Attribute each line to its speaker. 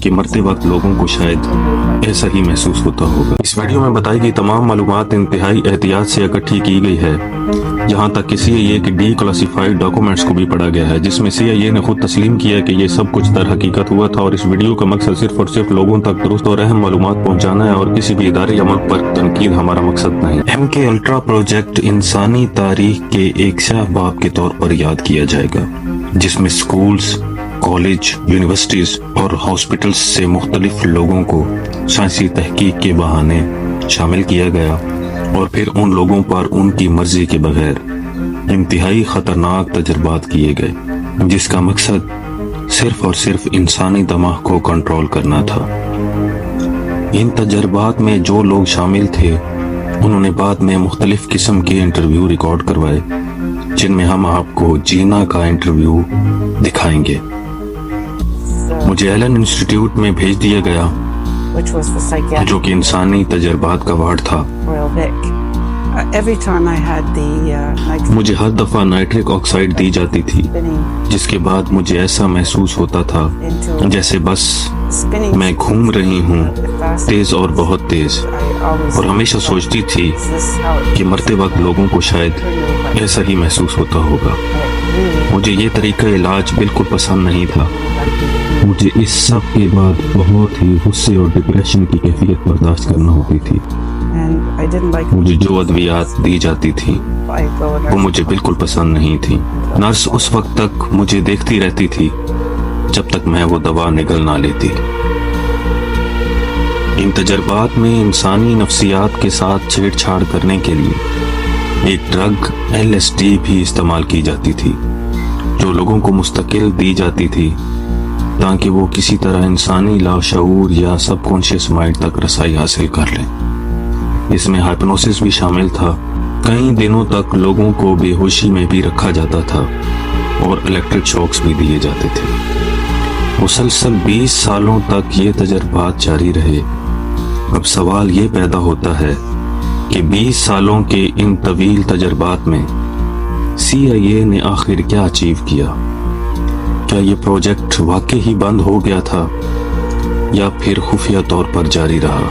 Speaker 1: کہ مرتے وقت لوگوں کو شاید ایسا ہی محسوس ہوتا ہوگا۔ اس ویڈیو میں بتائی گئی تمام معلومات انتہائی احتیاط سے اکٹھی کی گئی ہے، یہاں تک کہ CIA کے ڈی کلاسیفائیڈ ڈاکومنٹس کو بھی پڑھا گیا ہے، جس میں CIA نے خود تسلیم کیا کہ یہ سب کچھ در حقیقت ہوا تھا، اور اس ویڈیو کا مقصد صرف اور صرف لوگوں تک درست اور اہم معلومات پہنچانا ہے، اور کسی بھی ادارے یا ملک پر تنقید ہمارا مقصد نہیں۔ MK الٹرا پروجیکٹ انسانی تاریخ کے ایک سیاہ باب کے طور پر یاد کیا جائے گا، جس میں سکولز، کالج، یونیورسٹیز اور ہاسپٹلز سے مختلف لوگوں کو سائنسی تحقیق کے بہانے شامل کیا گیا، اور پھر ان لوگوں پر ان کی مرضی کے بغیر انتہائی خطرناک تجربات کیے گئے، جس کا مقصد صرف اور صرف انسانی دماغ کو کنٹرول کرنا تھا۔ ان تجربات میں جو لوگ شامل تھے انہوں نے بعد میں مختلف قسم کے انٹرویو ریکارڈ کروائے، جن میں ہم آپ کو جینا کا انٹرویو دکھائیں گے۔ مجھے ایلن انسٹیٹیوٹ میں بھیج دیا گیا، جو کہ انسانی تجربات کا وارڈ تھا۔ مجھے ہر دفعہ نائٹرک آکسائڈ دی جاتی تھی، جس کے بعد مجھے ایسا محسوس ہوتا تھا جیسے بس میں گھوم رہی ہوں، تیز اور بہت تیز، اور ہمیشہ سوچتی تھی کہ مرتے وقت لوگوں کو شاید ایسا ہی محسوس ہوتا ہوگا۔ مجھے یہ طریقہ علاج بالکل پسند نہیں تھا۔ مجھے اس سب کے بعد بہت ہی غصے اور ڈپریشن کی کیفیت برداشت کرنا ہوتی تھی۔ مجھے جو ادویات دی جاتی تھی وہ مجھے بالکل پسند نہیں تھی۔ نرس اس وقت تک مجھے دیکھتی رہتی تھی جب تک میں وہ دوا نگل نہ لیتی۔ ان تجربات میں انسانی نفسیات کے ساتھ چھیڑ چھاڑ کرنے کے لیے ایک ڈرگ LSD بھی استعمال کی جاتی تھی، جو لوگوں کو مستقل دی جاتی تھی تاکہ وہ کسی طرح انسانی لاشعور یا سب کانشیس مائنڈ تک رسائی حاصل کر لیں۔ اس میں ہائپنوسس بھی شامل تھا۔ کئی دنوں تک لوگوں کو بے ہوشی میں بھی رکھا جاتا تھا اور الیکٹرک شاکس بھی دیے جاتے تھے۔ مسلسل 20 سالوں تک یہ تجربات جاری رہے۔ اب سوال یہ پیدا ہوتا ہے کہ 20 سالوں کے ان طویل تجربات میں CIA نے آخر کیا اچیو کیا؟ کیا یہ پروجیکٹ واقعی ہی بند ہو گیا تھا یا پھر خفیہ طور پر جاری رہا؟